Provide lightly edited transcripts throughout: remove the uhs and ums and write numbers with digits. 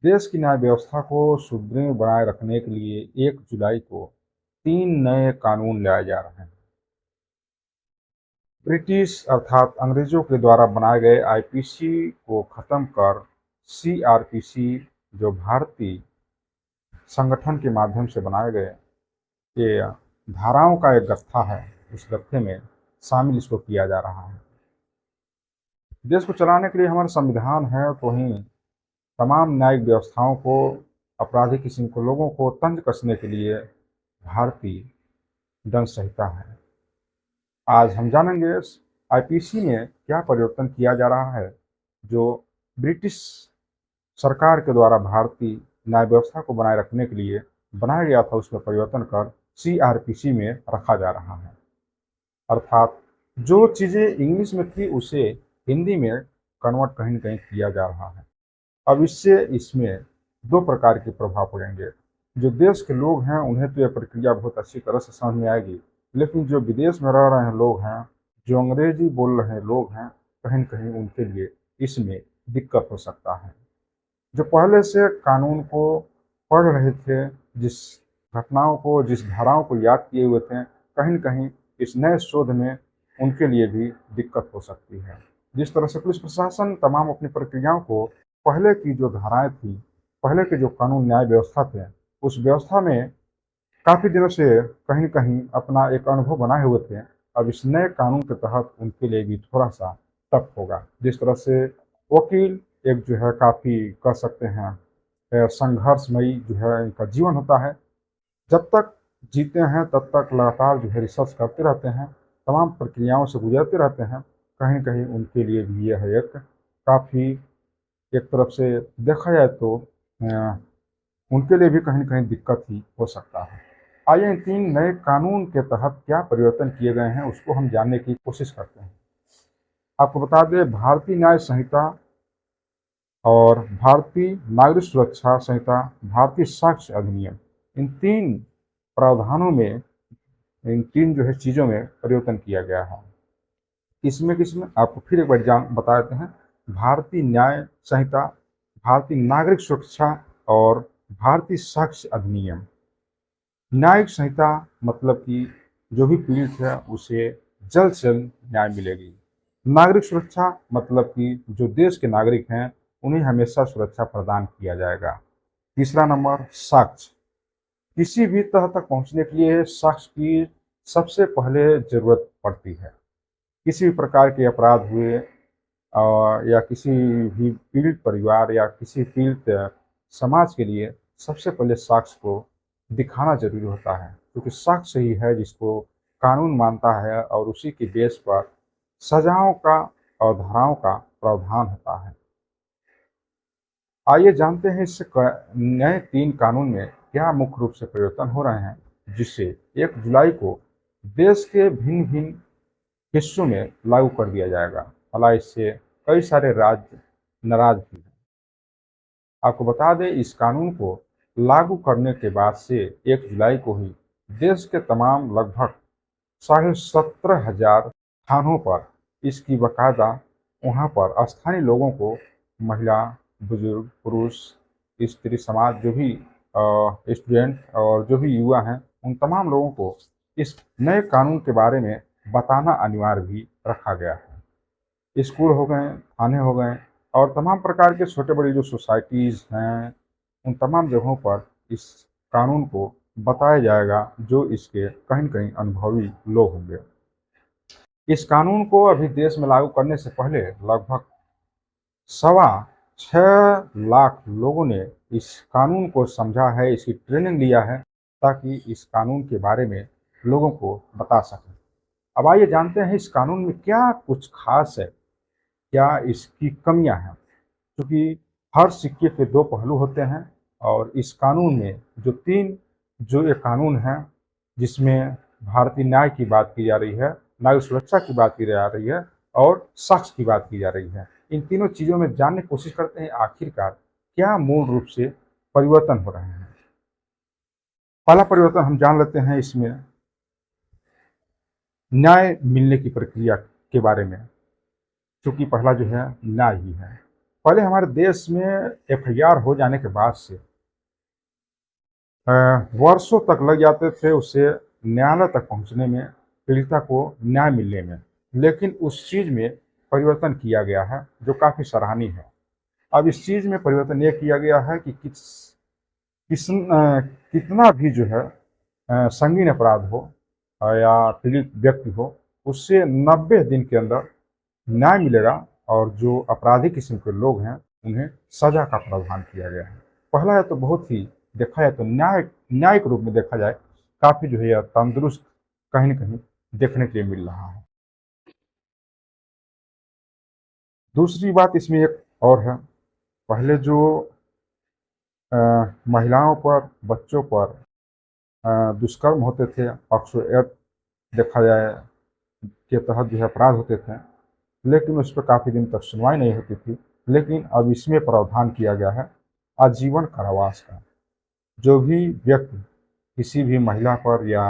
देश की न्याय व्यवस्था को सुदृढ़ बनाए रखने के लिए 1 जुलाई को 3 नए कानून लाए जा रहे हैं। ब्रिटिश अर्थात अंग्रेजों के द्वारा बनाए गए आईपीसी को खत्म कर सीआरपीसी, जो भारतीय संगठन के माध्यम से बनाए गए ये धाराओं का एक गत्था है, उस गत्थे में शामिल इसको किया जा रहा है। देश को चलाने के लिए हमारा संविधान है, तो ही तमाम न्यायिक व्यवस्थाओं को, आपराधिक किस्म के लोगों को तंज कसने के लिए भारतीय दंड संहिता है। आज हम जानेंगे आईपीसी में क्या परिवर्तन किया जा रहा है, जो ब्रिटिश सरकार के द्वारा भारतीय न्याय व्यवस्था को बनाए रखने के लिए बनाया गया था, उसमें परिवर्तन कर सीआरपीसी में रखा जा रहा है। अर्थात जो चीज़ें इंग्लिश में थी उसे हिंदी में कन्वर्ट कहीं न कहीं किया जा रहा है। अब इससे इसमें 2 प्रकार के प्रभाव पड़ेंगे। जो देश के लोग हैं उन्हें तो यह प्रक्रिया बहुत अच्छी तरह से समझ में आएगी, लेकिन जो विदेश में रह रहे हैं लोग हैं, जो अंग्रेजी बोल रहे लोग हैं, कहीं न कहीं उनके लिए इसमें दिक्कत हो सकता है। जो पहले से कानून को पढ़ रहे थे, जिस घटनाओं को, जिस धाराओं को याद किए हुए थे, कहीं न कहीं इस नए शोध में उनके लिए भी दिक्कत हो सकती है। जिस तरह से पुलिस प्रशासन तमाम अपनी प्रक्रियाओं को पहले की जो धाराएँ थी, पहले के जो कानून न्याय व्यवस्था थे, उस व्यवस्था में काफ़ी दिनों से कहीं न कहीं अपना एक अनुभव बनाए हुए थे। अब इस नए कानून के तहत उनके लिए भी थोड़ा-सा टफ होगा। जिस तरह से वकील एक जो है काफ़ी कह सकते हैं संघर्षमयी जो है इनका जीवन होता है। जब तक जीते हैं तब तक लगातार जो है रिसर्च करते रहते हैं, तमाम प्रक्रियाओं से गुजरते रहते हैं। कहीं न कहीं उनके लिए भी यह एक काफ़ी, एक तरफ से देखा जाए तो अ, उनके लिए भी कहीं न कहीं दिक्कत ही हो सकता है। आइए इन 3 नए कानून के तहत क्या परिवर्तन किए गए हैं उसको हम जानने की कोशिश करते हैं। आपको बता दें, भारतीय न्याय संहिता और भारतीय नागरिक सुरक्षा संहिता, भारतीय साक्ष्य अधिनियम, इन 3 प्रावधानों में, इन 3 जो है चीज़ों में परिवर्तन किया गया है। किसमें आपको फिर एक बार बता देते हैं। भारतीय न्याय संहिता, भारतीय नागरिक सुरक्षा और भारतीय साक्ष्य अधिनियम। न्यायिक संहिता मतलब कि जो भी पीड़ित है उसे जल्द से जल्द न्याय मिलेगी। नागरिक सुरक्षा मतलब कि जो देश के नागरिक हैं उन्हें हमेशा सुरक्षा प्रदान किया जाएगा। तीसरा नंबर साक्ष्य। किसी भी तह तक पहुंचने के लिए साक्ष्य की सबसे पहले ज़रूरत पड़ती है। किसी भी प्रकार के अपराध हुए या किसी भी पीड़ित परिवार या किसी पीड़ित समाज के लिए सबसे पहले साक्ष्य को दिखाना ज़रूरी होता है, क्योंकि साक्ष्य ही है जिसको कानून मानता है और उसी के बेस पर सजाओं का और धाराओं का प्रावधान होता है। आइए जानते हैं इस नए 3 कानून में क्या मुख्य रूप से परिवर्तन हो रहे हैं, जिससे 1 जुलाई को देश के भिन्न-भिन्न हिस्सों में लागू कर दिया जाएगा। हालांकि इससे कई सारे राज्य नाराज भी हैं। आपको बता दें, इस कानून को लागू करने के बाद से 1 जुलाई को ही देश के तमाम लगभग 17,500 थानों पर इसकी बाकायदा वहाँ पर स्थानीय लोगों को, महिला, बुजुर्ग, पुरुष, स्त्री समाज, जो भी स्टूडेंट और जो भी युवा हैं, उन तमाम लोगों को इस नए कानून के बारे में बताना अनिवार्य भी रखा गया है। स्कूल हो गए, थाने हो गए और तमाम प्रकार के छोटे-बड़ी जो सोसाइटीज़ हैं, उन तमाम जगहों पर इस कानून को बताया जाएगा, जो इसके कहीं न कहीं अनुभवी लोग होंगे। इस कानून को अभी देश में लागू करने से पहले लगभग सवा 6 लाख लोगों ने इस कानून को समझा है, इसकी ट्रेनिंग लिया है, ताकि इस कानून के बारे में लोगों को बता सकें। अब आइए जानते हैं इस कानून में क्या कुछ खास है, क्या इसकी कमियां हैं। क्योंकि हर सिक्के के 2 पहलू होते हैं और इस कानून में जो ये कानून है, जिसमें भारतीय न्याय की बात की जा रही है, नागरिक सुरक्षा की बात की जा रही है और साक्ष्य की बात की जा रही है। इन तीनों चीज़ों में जानने की कोशिश करते हैं आखिरकार क्या मूल रूप से परिवर्तन हो रहे हैं। पहला परिवर्तन हम जान लेते हैं इसमें न्याय मिलने की प्रक्रिया के बारे में, क्योंकि पहला जो है न्याय ही है। पहले हमारे देश में एफआईआर हो जाने के बाद से वर्षों तक लग जाते थे उसे न्यायालय तक पहुंचने में, पीड़िता को न्याय मिलने में। लेकिन उस चीज़ में परिवर्तन किया गया है जो काफ़ी सराहनीय है। अब इस चीज़ में परिवर्तन ये किया गया है कि कितना भी जो है संगीन अपराध हो या पीड़ित व्यक्ति हो, उससे 90 दिन के अंदर न्याय मिलेगा और जो अपराधी किस्म के लोग हैं उन्हें सजा का प्रावधान किया गया है। पहला है तो बहुत ही देखा जाए तो न्यायिक रूप में देखा जाए काफ़ी जो है यह तंदुरुस्त कहीं न कहीं देखने के लिए मिल रहा है। दूसरी बात इसमें एक और है, पहले जो महिलाओं पर, बच्चों पर दुष्कर्म होते थे, पॉक्सो एक्ट देखा जाए के तहत जो है अपराध होते थे, लेकिन उस पर काफ़ी दिन तक सुनवाई नहीं होती थी। लेकिन अब इसमें प्रावधान किया गया है आजीवन कारावास का। जो भी व्यक्ति किसी भी महिला पर या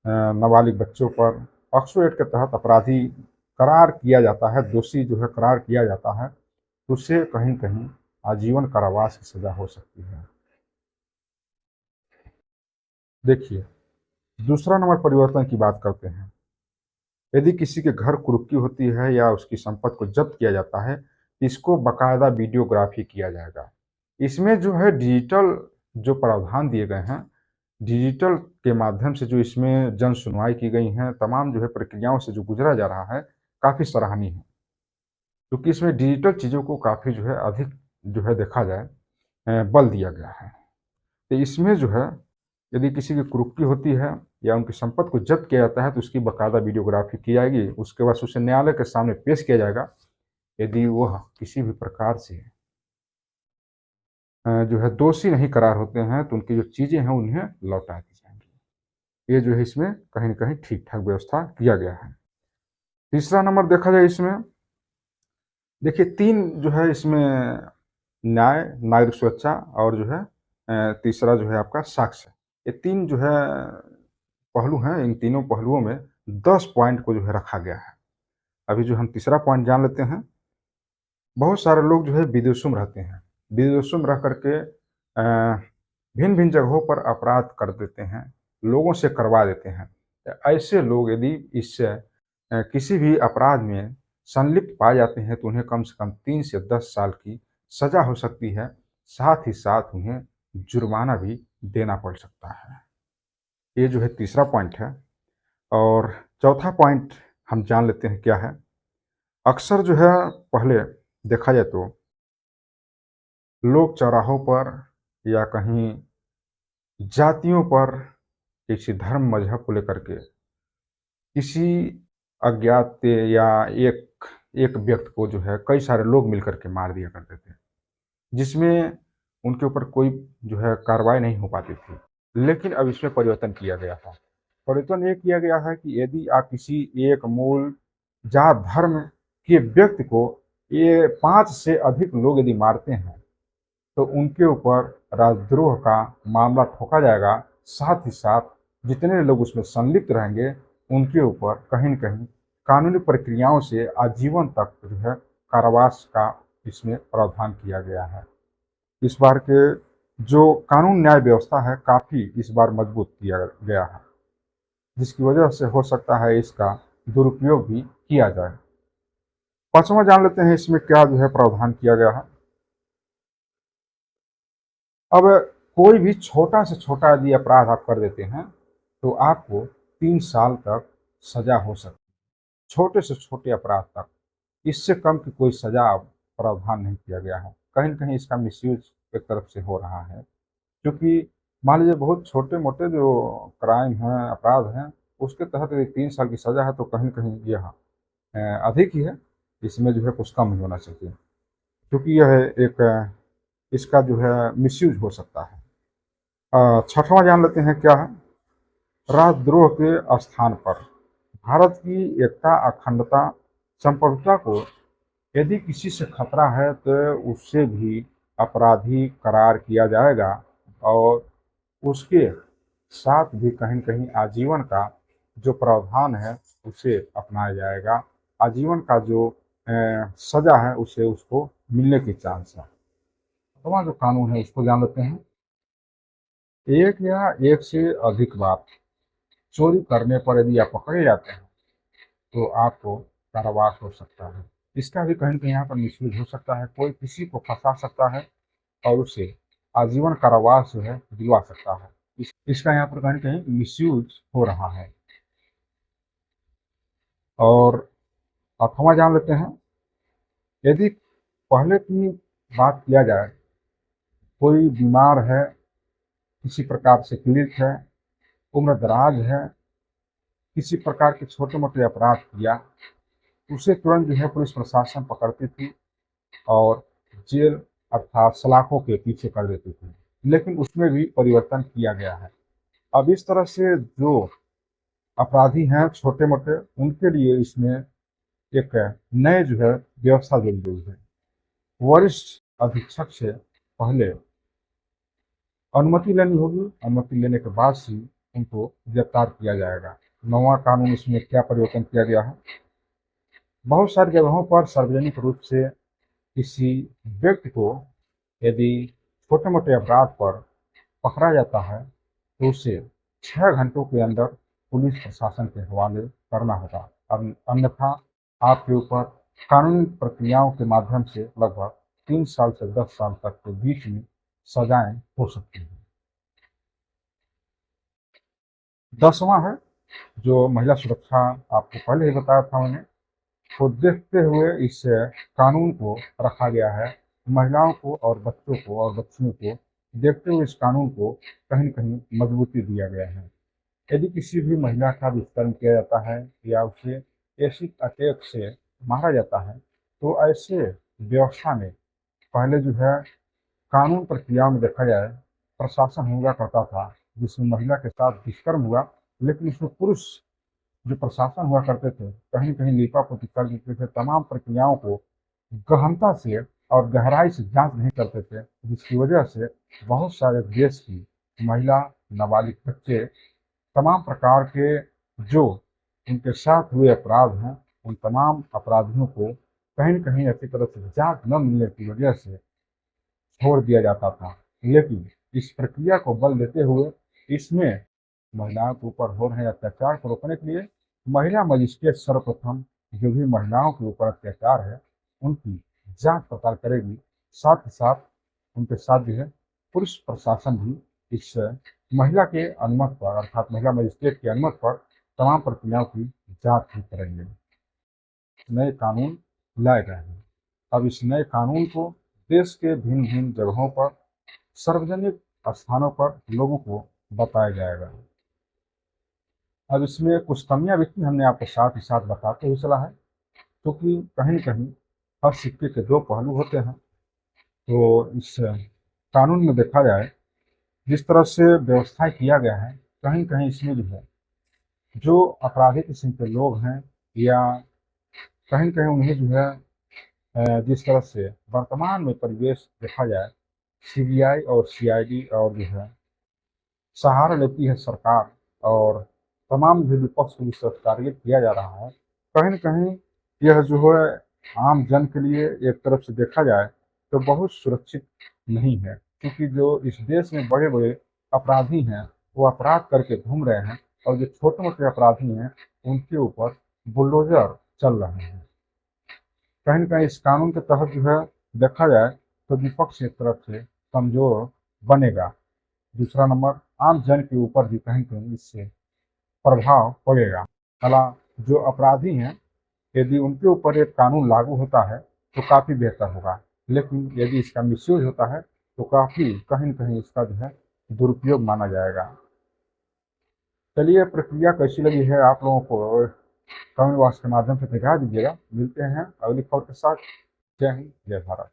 नाबालिग बच्चों पर पॉक्सो एक्ट के तहत अपराधी करार किया जाता है, दोषी जो है करार किया जाता है, तो उसे कहीं न कहीं आजीवन कारावास की सज़ा हो सकती है। देखिए, दूसरा नंबर परिवर्तन की बात करते हैं। यदि किसी के घर कुर्की होती है या उसकी संपत्ति को जब्त किया जाता है, इसको बाकायदा वीडियोग्राफी किया जाएगा। इसमें जो है डिजिटल जो प्रावधान दिए गए हैं, डिजिटल के माध्यम से जो इसमें जन सुनवाई की गई हैं, तमाम जो है प्रक्रियाओं से जो गुजरा जा रहा है, काफ़ी सराहनीय है। क्योंकि इसमें डिजिटल चीज़ों को काफ़ी जो है अधिक जो है देखा जाए बल दिया गया है। तो इसमें जो है यदि किसी की कुर्की होती है या उनकी संपत्ति को जब्त किया जाता है तो उसकी बाकायदा वीडियोग्राफी की जाएगी। उसके बाद उसे न्यायालय के सामने पेश किया जाएगा। यदि वह किसी भी प्रकार से जो है दोषी नहीं करार होते हैं तो उनकी जो चीज़ें हैं उन्हें लौटा दी जाएंगी। ये जो है इसमें कहीं न कहीं ठीक-ठाक व्यवस्था किया गया है। तीसरा नंबर देखा जाए इसमें, देखिए 3 जो है इसमें न्याय, नागरिक सुरक्षा और जो है तीसरा जो है आपका साक्ष्य। ये 3 जो है पहलू हैं, इन तीनों पहलुओं में 10 पॉइंट को जो है रखा गया है। अभी जो हम तीसरा पॉइंट जान लेते हैं, बहुत सारे लोग जो है विदेशों में रहते हैं। विदेशों में रह कर के भिन्न-भिन्न जगहों पर अपराध कर देते हैं, लोगों से करवा देते हैं। ऐसे लोग यदि इस किसी भी अपराध में संलिप्त पाए जाते हैं तो उन्हें कम से कम 3 से 10 साल की सज़ा हो सकती है, साथ ही साथ उन्हें जुर्माना भी देना पड़ सकता है। ये जो है तीसरा पॉइंट है। और चौथा पॉइंट हम जान लेते हैं क्या है। अक्सर जो है पहले देखा जाए तो लोग चौराहों पर या कहीं जातियों पर किसी धर्म मज़हब को लेकर के किसी अज्ञात या एक एक व्यक्ति को जो है कई सारे लोग मिलकर के मार दिया करते थे, जिसमें उनके ऊपर कोई जो है कार्रवाई नहीं हो पाती थी। लेकिन अब इसमें परिवर्तन किया गया है। परिवर्तन ये किया गया है कि यदि आप किसी एक मूल जात धर्म के व्यक्ति को ये 5 से अधिक लोग यदि मारते हैं तो उनके ऊपर राजद्रोह का मामला ठोका जाएगा। साथ ही साथ जितने लोग उसमें संलिप्त रहेंगे उनके ऊपर कहीं न कहीं कानूनी प्रक्रियाओं से आजीवन तक जो है कारावास का इसमें प्रावधान किया गया है। इस बार के जो कानून न्याय व्यवस्था है काफ़ी इस बार मजबूत किया गया है, जिसकी वजह से हो सकता है इसका दुरुपयोग भी किया जाए। पाँचवां जान लेते हैं इसमें क्या जो है प्रावधान किया गया है। अब कोई भी छोटा से छोटा यदि अपराध आप कर देते हैं तो आपको 3 साल तक सज़ा हो सकती है, छोटे से छोटे अपराध तक। इससे कम की कोई सज़ा प्रावधान नहीं किया गया है। कहीं न कहीं इसका मिसयूज़ एक तरफ से हो रहा है, क्योंकि मान लीजिए बहुत छोटे-मोटे जो क्राइम हैं, अपराध हैं, उसके तहत यदि 3 साल की सज़ा है तो कहीं न कहीं यह अधिक ही है। इसमें जो है कुछ कम ही होना चाहिए, क्योंकि यह एक इसका जो है मिसयूज़ हो सकता है। छठवां जान लेते हैं क्या है। राजद्रोह के स्थान पर भारत की एकता, अखंडता, संप्रभुता को यदि किसी से खतरा है तो उससे भी अपराधी करार किया जाएगा और उसके साथ भी कहीं न कहीं आजीवन का जो प्रावधान है उसे अपनाया जाएगा। आजीवन का जो सज़ा है उसे उसको मिलने की चांस है। तो जो कानून है उसको जान लेते हैं। एक या एक से अधिक बार चोरी करने पर यदि आप पकड़े जाते हैं तो आपको कारावास हो सकता है। इसका भी कहीं न कहीं यहाँ पर मिसयूज हो सकता है। कोई किसी को फंसा सकता है और उसे आजीवन कारावास जो है दिलवा सकता है। इसका यहाँ पर कहीं न कहीं मिसयूज हो रहा है। और अथवा जान लेते हैं, यदि पहले की बात किया जाए, कोई बीमार है, किसी प्रकार से पीड़ित है, उम्र-दराज है, किसी प्रकार के छोटे-मोटे अपराध किया, उसे तुरंत जो है पुलिस प्रशासन पकड़ती थी और जेल अर्थात सलाखों के पीछे कर देती थी। लेकिन उसमें भी परिवर्तन किया गया है। अब इस तरह से जो अपराधी हैं छोटे-मोटे, उनके लिए इसमें एक नए जो है व्यवस्था जोड़ी गई है। वरिष्ठ अधीक्षक से पहले अनुमति लेनी होगी, अनुमति लेने के बाद ही उनको गिरफ्तार किया जाएगा। नवा कानून इसमें क्या परिवर्तन किया गया है? बहुत सारी जगहों पर सार्वजनिक रूप से किसी व्यक्ति को यदि छोटे-मोटे अपराध पर पकड़ा जाता है तो उसे 6 घंटों के अंदर पुलिस प्रशासन के हवाले करना होगा। अन्यथा आपके ऊपर कानूनी प्रक्रियाओं के माध्यम से लगभग 3 साल से 10 साल तक के बीच में सजाएँ हो सकती हैं। 10वां है जो महिला सुरक्षा, आपको पहले ही बताया था मैंने। को देखते हुए इस कानून को रखा गया है। महिलाओं को और बच्चों को और बच्चियों को देखते हुए इस कानून को कहीं न कहीं मजबूती दिया गया है। यदि किसी भी महिला का दुष्कर्म किया जाता है या उसे एसिड अटैक से मारा जाता है, तो ऐसे व्यवस्था में पहले जो है कानून प्रक्रियाओं में देखा जाए, प्रशासन हुआ करता था जिसमें महिला के साथ दुष्कर्म हुआ, लेकिन उसमें पुरुष जो प्रशासन हुआ करते थे, कहीं न कहीं लीपापोती कर देते थे, तमाम प्रक्रियाओं को गहनता से और गहराई से जाँच नहीं करते थे, जिसकी वजह से बहुत सारे देश की महिला, नाबालिग बच्चे, तमाम प्रकार के जो उनके साथ हुए अपराध हैं, उन तमाम अपराधियों को कहीं न कहीं अच्छी तरह से जाँच न मिलने की वजह से छोड़ दिया जाता था। लेकिन इस प्रक्रिया को बल देते हुए इसमें महिलाओं के ऊपर हो रहे अत्याचार को रोकने के लिए महिला मजिस्ट्रेट सर्वप्रथम जो भी महिलाओं के ऊपर अत्याचार है, उनकी जाँच पड़ताल करेगी। साथ ही साथ उनके साथ जो है पुलिस प्रशासन भी इस महिला के अनुमति पर अर्थात महिला मजिस्ट्रेट की अनुमति पर तमाम प्रक्रियाओं की जाँच भी करेंगे। नए कानून लाए गए हैं। अब इस नए कानून को देश के भिन्न-भिन्न जगहों पर, सार्वजनिक स्थानों पर लोगों को बताया जाएगा। अब इसमें कुछ कमियाँ भी थी, हमने आपको साथ ही साथ बताते हुए चला है, क्योंकि कहीं न कहीं हर सिक्के के 2 पहलू होते हैं। तो इस कानून में देखा जाए, जिस तरह से व्यवस्था किया गया है, कहीं न कहीं इसमें जो है, जो अपराधी किस्म के लोग हैं या कहीं न कहीं उन्हें जो है जिस तरह से वर्तमान में परिवेश देखा जाए, सीबीआई और सीआईडी और जो है सहारा लेती है सरकार और तमाम जो विपक्ष को जिस तरह टारगेट किया जा रहा है, कहीं न कहीं यह जो है आम जन के लिए एक तरफ से देखा जाए तो बहुत सुरक्षित नहीं है। क्योंकि जो इस देश में बड़े-बड़े अपराधी हैं, वो अपराध करके घूम रहे हैं और जो छोटे-मोटे अपराधी हैं, उनके ऊपर बुलडोज़र चल रहे हैं। कहीं न कहीं इस कानून के तहत जो है देखा जाए तो विपक्ष एक तरफ से कमज़ोर बनेगा। दूसरा नंबर आम जन के ऊपर भी कहीं न कहीं इससे प्रभाव पड़ेगा। भला जो अपराधी हैं, यदि उनके ऊपर एक कानून लागू होता है तो काफ़ी बेहतर होगा। लेकिन यदि इसका मिसयूज़ होता है तो काफ़ी कहीं न कहीं इसका जो है दुरुपयोग माना जाएगा। चलिए प्रक्रिया कैसी लगी है आप लोगों को कमेंट बॉक्स के माध्यम से दिखा दीजिएगा। मिलते हैं अगली खबर के साथ। जय हिंद, जय भारत।